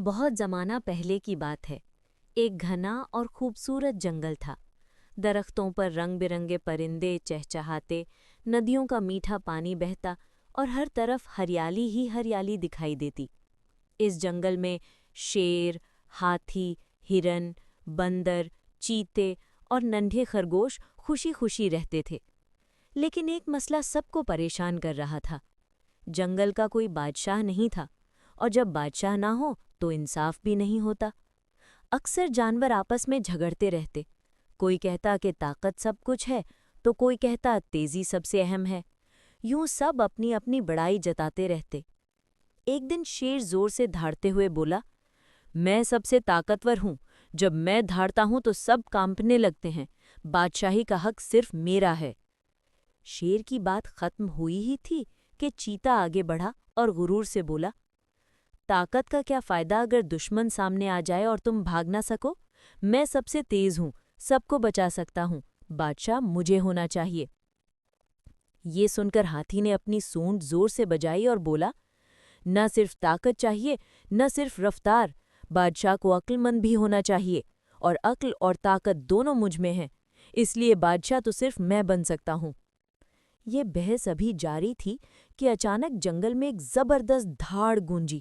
بہت زمانہ پہلے کی بات ہے۔ ایک گھنا اور خوبصورت جنگل تھا۔ درختوں پر رنگ برنگے پرندے چہچہاتے، ندیوں کا میٹھا پانی بہتا اور ہر طرف ہریالی ہی ہریالی دکھائی دیتی۔ اس جنگل میں شیر، ہاتھی، ہرن، بندر، چیتے اور ننھے خرگوش خوشی خوشی رہتے تھے۔ لیکن ایک مسئلہ سب کو پریشان کر رہا تھا۔ جنگل کا کوئی بادشاہ نہیں تھا، اور جب بادشاہ نہ ہو تو انصاف بھی نہیں ہوتا۔ اکثر جانور آپس میں جھگڑتے رہتے، کوئی کہتا کہ طاقت سب کچھ ہے تو کوئی کہتا تیزی سب سے اہم ہے۔ یوں سب اپنی اپنی بڑائی جتاتے رہتے۔ ایک دن شیر زور سے دھاڑتے ہوئے بولا، میں سب سے طاقتور ہوں، جب میں دھاڑتا ہوں تو سب کانپنے لگتے ہیں، بادشاہی کا حق صرف میرا ہے۔ شیر کی بات ختم ہوئی ہی تھی کہ چیتا آگے بڑھا اور غرور سے بولا، طاقت کا کیا فائدہ اگر دشمن سامنے آ جائے اور تم بھاگ نہ سکو؟ میں سب سے تیز ہوں، سب کو بچا سکتا ہوں، بادشاہ مجھے ہونا چاہیے۔ یہ سن کر ہاتھی نے اپنی سونڈ زور سے بجائی اور بولا، نہ صرف طاقت چاہیے، نہ صرف رفتار، بادشاہ کو عقل مند بھی ہونا چاہیے، اور عقل اور طاقت دونوں مجھ میں ہیں، اس لیے بادشاہ تو صرف میں بن سکتا ہوں۔ یہ بحث ابھی جاری تھی کہ اچانک جنگل میں ایک زبردست دھاڑ گونجی۔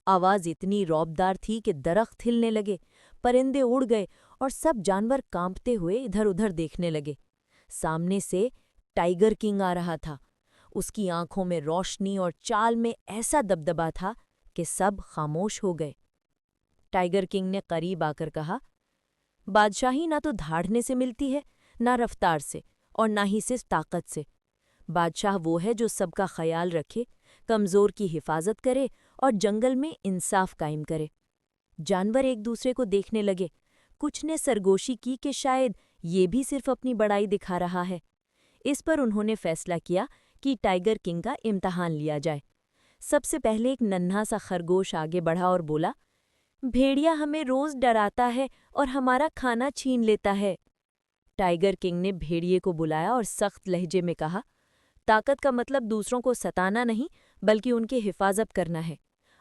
آواز اتنی رعبدار تھی کہ درخت ہلنے لگے، پرندے اڑ گئے اور سب جانور کانپتے ہوئے ادھر ادھر دیکھنے لگے۔ سامنے سے ٹائیگر کنگ آ رہا تھا۔ اس کی آنکھوں میں روشنی اور چال میں ایسا دبدبا تھا کہ سب خاموش ہو گئے۔ ٹائیگر کنگ نے قریب آ کر کہا، بادشاہی نہ تو دھاڑنے سے ملتی ہے، نہ رفتار سے، اور نہ ہی صرف طاقت سے۔ بادشاہ وہ ہے جو سب کا خیال رکھے، کمزور کی حفاظت کرے اور جنگل میں انصاف قائم کرے۔ جانور ایک دوسرے کو دیکھنے لگے۔ کچھ نے سرگوشی کی کہ شاید یہ بھی صرف اپنی بڑائی دکھا رہا ہے۔ اس پر انہوں نے فیصلہ کیا کہ ٹائیگر کنگ کا امتحان لیا جائے۔ سب سے پہلے ایک ننھا سا خرگوش آگے بڑھا اور بولا، بھیڑیا ہمیں روز ڈراتا ہے اور ہمارا کھانا چھین لیتا ہے۔ ٹائیگر کنگ نے بھیڑیے کو بلایا اور سخت لہجے میں کہا، طاقت کا مطلب دوسروں کو ستانا نہیں بلکہ ان کی حفاظت کرنا ہے۔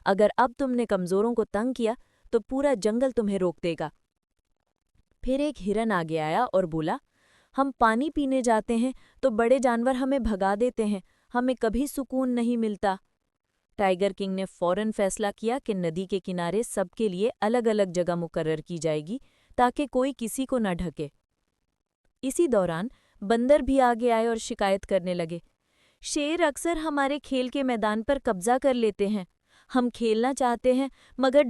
اگر اب تم نے کمزوروں کو تنگ کیا تو پورا جنگل تمہیں روک دے گا۔ پھر ایک ہرن آگے آیا اور بولا، ہم پانی پینے جاتے ہیں تو بڑے جانور ہمیں بھگا دیتے ہیں، ہمیں کبھی سکون نہیں ملتا۔ ٹائیگر کنگ نے فوراً فیصلہ کیا کہ ندی کے کنارے سب کے لیے الگ الگ جگہ مقرر کی جائے گی تاکہ کوئی کسی کو نہ ڈھکے۔ اسی دوران بندر بھی آگے آئے اور شکایت کرنے لگے، شیر اکثر ہمارے کھیل کے میدان پر قبضہ کر لیتے ہیں، ہم کھیلنا چاہتے ہیں مگر